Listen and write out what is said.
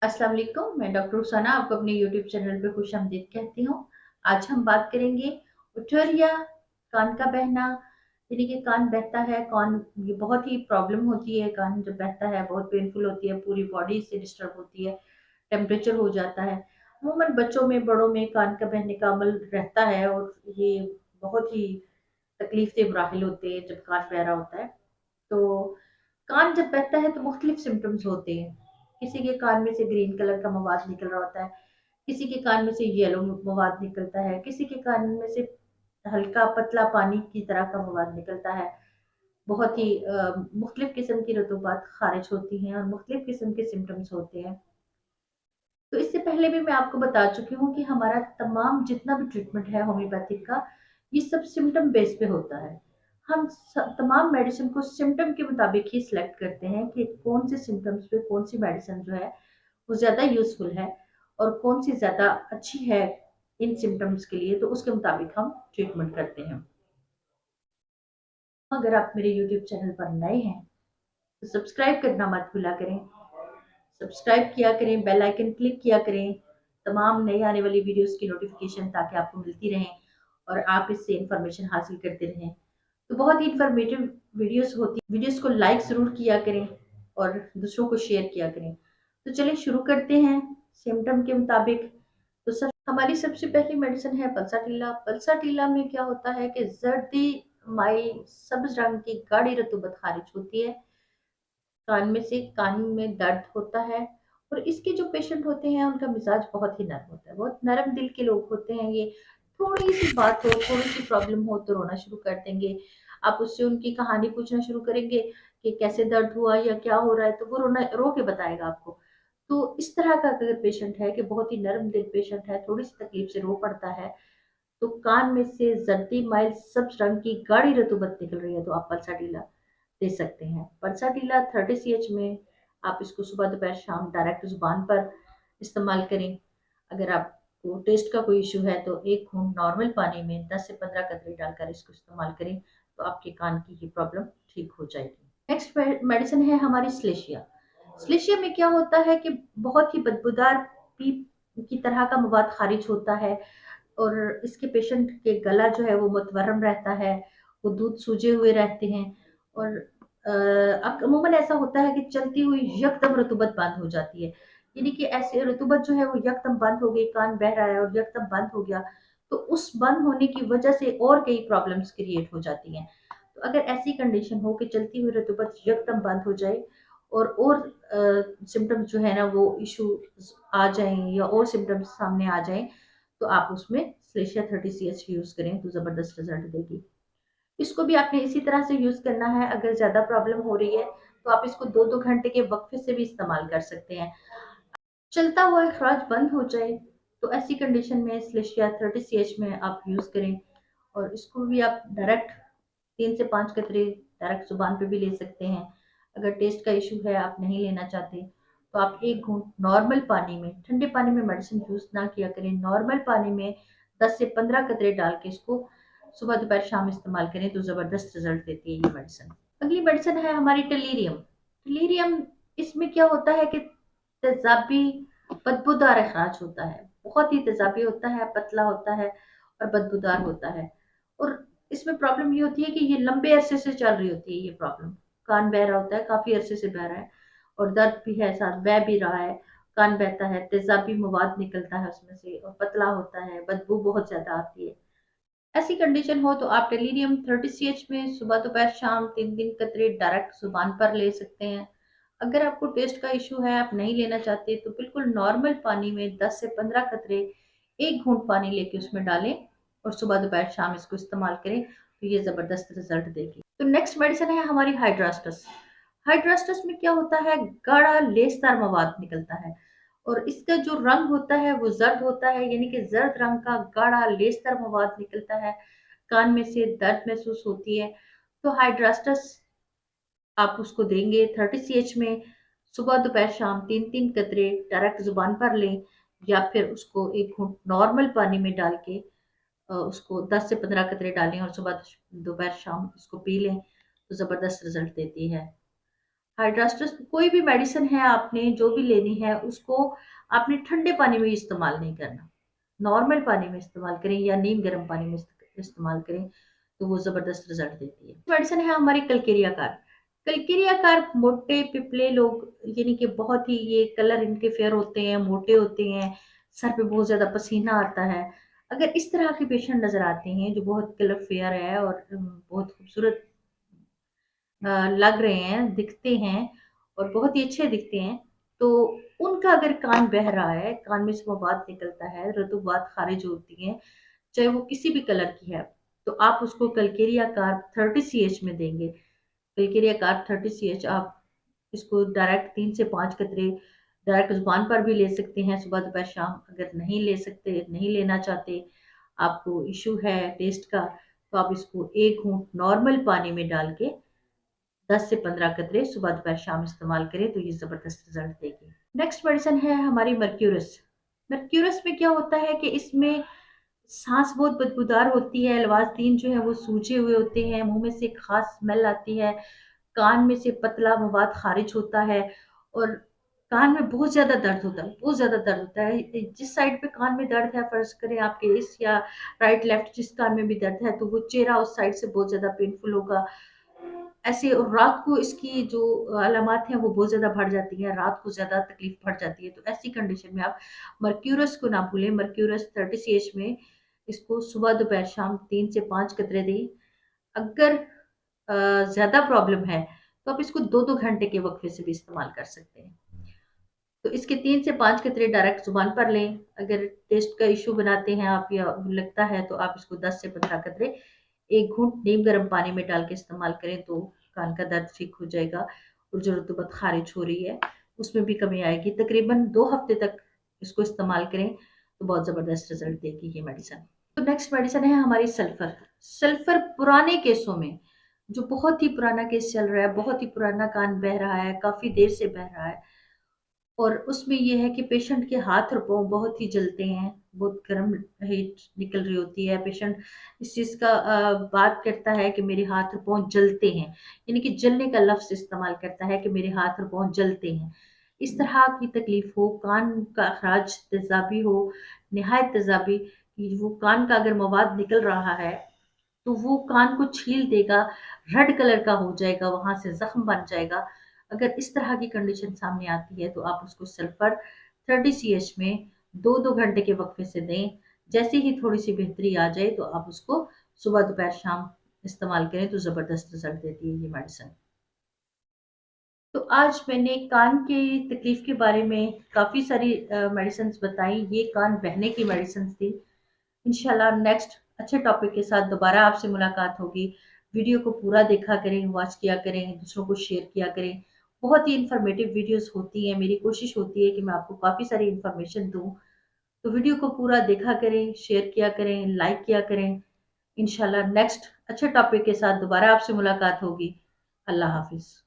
अस्सलाम वालेकुम, मैं डॉक्टर रुखसाना आपको अपने यूट्यूब चैनल पे खुशामदीद कहती हूँ। आज हम बात करेंगे ओटोरिया, कान का बहना, यानी कि कान बहता है, कान ये बहुत ही प्रॉब्लम होती है, कान जब बहता है बहुत पेनफुल होती है, पूरी बॉडी से डिस्टर्ब होती है, टेम्परेचर हो जाता है। अमूमन बच्चों में, बड़ों में कान का बहने का अमल रहता है और ये बहुत ही तकलीफ दे मराहिल होते हैं जब कान बह रहा होता है। तो कान जब बहता है तो मुख्तलिफ सिम्टम्स होते हैं। किसी के कान में से ग्रीन कलर का मवाद निकल रहा होता है, किसी के कान में से येलो मवाद निकलता है, किसी के कान में से हल्का पतला पानी की तरह का मवाद निकलता है। बहुत ही मुख्तलिफ किस्म की रतूबात खारिज होती हैं और मुख्तलिफ किस्म के सिम्टम्स होते हैं। तो इससे पहले भी मैं आपको बता चुकी हूँ कि हमारा तमाम जितना भी ट्रीटमेंट है होम्योपैथिक का, ये सब सिम्टम बेस पे होता है। हम तमाम मेडिसिन को सिम्टम के मुताबिक ही सिलेक्ट करते हैं कि कौन से सिम्टम्स पे कौन सी मेडिसिन जो है वो ज़्यादा यूजफुल है और कौन सी ज़्यादा अच्छी है इन सिम्टम्स के लिए, तो उसके मुताबिक हम ट्रीटमेंट करते हैं। अगर आप मेरे यूट्यूब चैनल पर नए हैं तो सब्सक्राइब करना मत भूला करें। सब्सक्राइब किया करें, बेल आइकन क्लिक किया करें, तमाम नई आने वाली वीडियोस की नोटिफिकेशन ताकि आपको मिलती रहें और आप इससे इंफॉर्मेशन हासिल करते रहें। तो बहुत ही इंफॉर्मेटिव वीडियोस होती हैं, वीडियोस को लाइक ज़रूर किया करें और दूसरों को शेयर किया करें। तो चलिए शुरू करते हैं सिम्टम के मुताबिक। तो सब हमारी सबसे पहली मेडिसिन है पल्साटीला। पल्साटीला में क्या होता है कि जर्दी माई सब्ज रंग की गाढ़ी रतूबत खारिज होती है कान में से, कान में दर्द होता है और इसके जो पेशेंट होते हैं उनका मिजाज बहुत ही नर्म होता है, बहुत नरम दिल के लोग होते हैं ये। थोड़ी सी बात हो, थोड़ी सी प्रॉब्लम हो तो रोना शुरू कर देंगे। आप उससे उनकी कहानी पूछना शुरू करेंगे कि कैसे दर्द हुआ या क्या हो रहा है, तो वो रोना रो के बताएगा आपको। तो इस तरह का अगर पेशेंट है कि बहुत ही नरम दिल पेशेंट है, थोड़ी सी तकलीफ से रो पड़ता है, तो कान में से जर्दी माइल सब्ज रंग की गाढ़ी रतूबत निकल रही है, तो आप पल्साटीला दे सकते हैं। परसाटीला 30 ch में आप इसको सुबह दोपहर शाम डायरेक्ट जुबान पर इस्तेमाल करें। अगर आपको टेस्ट का कोई इशू है तो एक घूंट नॉर्मल पानी में 10 से 15 कतरे डालकर इसको इस्तेमाल करें, तो आपके कान की ये प्रॉब्लम ठीक हो जाएगी। नेक्स्ट मेडिसिन है हमारी स्लेशिया। स्लेशिया में क्या होता है कि बहुत ही बदबूदार पीप की तरह का मवाद खारिज होता है और इसके पेशेंट के गला जो है वो मुतवर्रम रहता है, वो दूध सूजे हुए रहते हैं और अमूमन ऐसा होता है कि चलती हुई यकदम रतूबत बंद हो जाती है। यानी कि ऐसे रतूबत जो है वो यकदम बंद हो गई, कान बह रहा है और यकदम बंद हो गया, तो उस बंद होने की वजह से और कई प्रॉब्लम्स क्रिएट हो जाती हैं। तो अगर ऐसी कंडीशन हो कि चलती हुई रतूबत यकदम बंद हो जाए और सिम्टम्स जो है ना वो इशू आ जाएं या और सिम्टम्स सामने आ जाएं, तो आप उसमें स्लेशिया 30 ch यूज करें तो जबरदस्त रिजल्ट देगी। इसको भी आपने इसी तरह से यूज करना है। अगर ज्यादा प्रॉब्लम हो रही है तो आप इसको 2-2 घंटे के वक्फे से भी इस्तेमाल कर सकते हैं। चलता हुआ अखराज बंद हो जाए तो ऐसी कंडीशन में स्लेशिया 30 ch में आप यूज करें और इसको भी आप डायरेक्ट 3 से 5 कतरे डायरेक्ट जुबान पे भी ले सकते हैं। अगर टेस्ट का इशू है, आप नहीं लेना चाहते, तो आप एक घूंट नॉर्मल पानी में, ठंडे पानी में मेडिसिन यूज ना किया करें, नॉर्मल पानी में 10 से 15 कतरे डाल के इसको सुबह दोपहर शाम इस्तेमाल करें तो जबरदस्त रिजल्ट देती है ये मेडिसिन। अगली मेडिसिन है हमारी टेलीरियम। टेलीरियम, इसमें क्या होता है कि तेजाबी बदबूदार अखराज होता है, बहुत ही तेजाबी होता है, पतला होता है और बदबूदार होता है। और इसमें प्रॉब्लम ये होती है कि ये लंबे अरसे से चल रही होती है ये प्रॉब्लम। कान बह रहा होता है, काफी अरसे से बह रहा है और दर्द भी है, साथ बह भी रहा है, कान बहता है, तेजाबी मवाद निकलता है उसमें से और पतला होता है, बदबू बहुत ज्यादा आती है। ऐसी कंडीशन हो तो आप टेलीरियम 30 ch में सुबह दोपहर शाम 3-3 कतरे डायरेक्ट जुबान पर ले सकते हैं। अगर आपको टेस्ट का इशू है, आप नहीं लेना चाहते, तो बिल्कुल नॉर्मल पानी में 10 से 15 कतरे एक घूंट पानी लेके उसमें डालें और सुबह दोपहर शाम इसको इस्तेमाल करें, तो ये जबरदस्त रिजल्ट देगी। तो नेक्स्ट मेडिसिन है हमारी हाइड्रास्टस। हाइड्रास्टस में क्या होता है, गाढ़ा लेसदार मवाद निकलता है और इसका जो रंग होता है वो जर्द होता है, यानी कि जर्द रंग का गाढ़ा लेसदार मवाद निकलता है, कान में से दर्द महसूस होती है। तो हाइड्रास्टस आप उसको देंगे 30 ch में, सुबह दोपहर शाम 3-3 कतरे डायरेक्ट जुबान पर लें या फिर उसको एक घूंट नॉर्मल पानी में डाल के उसको 10 से 15 कतरे डालें और सुबह दोपहर शाम इसको पी लें, तो जबरदस्त रिजल्ट देती है। हाइड्रास्ट्रस कोई भी मेडिसिन है आपने जो भी लेनी है उसको आपने ठंडे पानी में इस्तेमाल नहीं करना, नॉर्मल पानी में इस्तेमाल करें या नीम गर्म पानी में इस्तेमाल करें, तो वो जबरदस्त रिजल्ट देती है। मेडिसिन है हमारी कलकेरिया कार। कलकेरिया कार मोटे पिपले लोग, यानी कि बहुत ही ये कलर इनके फेयर होते हैं, मोटे होते हैं, सर पे बहुत ज्यादा पसीना आता है, अगर इस तरह के पेशेंट नजर आते हैं जो बहुत कलर फेयर है और बहुत खूबसूरत लग रहे हैं, दिखते हैं और बहुत ही अच्छे दिखते हैं, तो उनका अगर कान बह रहा है, कान में से मवाद निकलता है, रतूबात खारिज होती है, चाहे वो किसी भी कलर की है, तो आप उसको कलकेरिया कार्ब 30 CH में देंगे। कलकेरिया कार्ब 30 CH आप इसको डायरेक्ट 3 से 5 कतरे डायरेक्ट जुबान पर भी ले सकते हैं, सुबह दोपहर शाम। अगर नहीं ले सकते, नहीं लेना चाहते, आपको इशू है टेस्ट का, तो आप इसको एक घूंट नॉर्मल पानी में डाल के 10 से 15 कतरे सुबह दोपहर शाम इस्तेमाल करें तो ये जबरदस्त रिजल्ट देगी। नेक्स्ट मेडिसिन है हमारी मर्क्यूरस। मर्क्यूरस में क्या होता है कि इसमें सांस बहुत बदबूदार होती है, लवाजदीन जो है वो सूजे हुए होते हैं, मुंह में से खास स्मेल आती है, कान में से पतला मवाद खारिज होता है और कान में बहुत ज्यादा दर्द होता है, बहुत ज्यादा दर्द होता है। जिस साइड पे कान में दर्द है, फर्ज करें आपके इस या राइट लेफ्ट जिस कान में भी दर्द है, तो वो चेहरा उस साइड से बहुत ज्यादा पेनफुल होगा ऐसे। और रात को इसकी जो अलामात हैं वो बहुत ज्यादा बढ़ जाती हैं, रात को ज्यादा तकलीफ बढ़ जाती है, तो ऐसी कंडीशन में आप मर्क्यूरस को ना भूलें। मर्क्यूरस 30 CH में इसको सुबह दोपहर शाम 3 से 5 कतरे दें। अगर ज्यादा प्रॉब्लम है तो आप इसको 2-2 घंटे के वक्फे से भी इस्तेमाल कर सकते हैं। तो इसके 3 से 5 कतरे डायरेक्ट जुबान पर लें। अगर टेस्ट का इशू बनाते हैं आप या लगता है तो आप इसको 10 से 15 कतरे एक घूंट नीम गर्म पानी में डाल के इस्तेमाल करें तो कान का दर्द ठीक हो जाएगा और जो रतूबत खारिज हो रही है उसमें भी कमी आएगी। तकरीबन 2 हफ्ते तक इसको इस्तेमाल करें तो बहुत ज़बरदस्त रिजल्ट देगी ये मेडिसिन। तो नेक्स्ट मेडिसिन है हमारी सल्फर। सल्फर पुराने केसों में, जो बहुत ही पुराना केस चल रहा है, बहुत ही पुराना कान बह रहा है, काफ़ी देर से बह रहा है, और उसमें ये है कि पेशेंट के हाथ और पाँव बहुत ही जलते हैं, बहुत गर्म हीट निकल रही होती है। पेशेंट इस चीज़ का बात करता है कि मेरे हाथ और पाँव जलते हैं, यानी कि जलने का लफ्ज़ इस्तेमाल करता है कि मेरे हाथ और पाँव जलते हैं। इस तरह की तकलीफ़ हो, कान का अखराज तेज़ाबी हो, निहायत तेज़ाबी, कि वो कान का अगर मवाद निकल रहा है तो वो कान को छील देगा, रेड कलर का हो जाएगा, वहां से जख्म बन जाएगा। अगर इस तरह की कंडीशन सामने आती है तो आप उसको सल्फर 30 CH में 2-2 घंटे के वक्फे से दें। जैसे ही थोड़ी सी बेहतरी आ जाए तो आप उसको सुबह दोपहर शाम इस्तेमाल करें तो ज़बरदस्त रिजल्ट देती है ये मेडिसिन। तो आज मैंने कान की तकलीफ के बारे में काफ़ी सारी मेडिसिन बताई। ये कान बहने की मेडिसिन थी। इंशाल्लाह नेक्स्ट अच्छे टॉपिक के साथ दोबारा आपसे मुलाकात होगी। वीडियो को पूरा देखा करें, वॉच किया करें, दूसरों को शेयर किया करें। बहुत ही इंफॉर्मेटिव वीडियोस होती हैं, मेरी कोशिश होती है कि मैं आपको काफ़ी सारी इंफॉर्मेशन दूँ। तो वीडियो को पूरा देखा करें, शेयर किया करें, लाइक किया करें। इंशाल्लाह नेक्स्ट अच्छे टॉपिक के साथ दोबारा आपसे मुलाकात होगी। अल्लाह हाफिज़।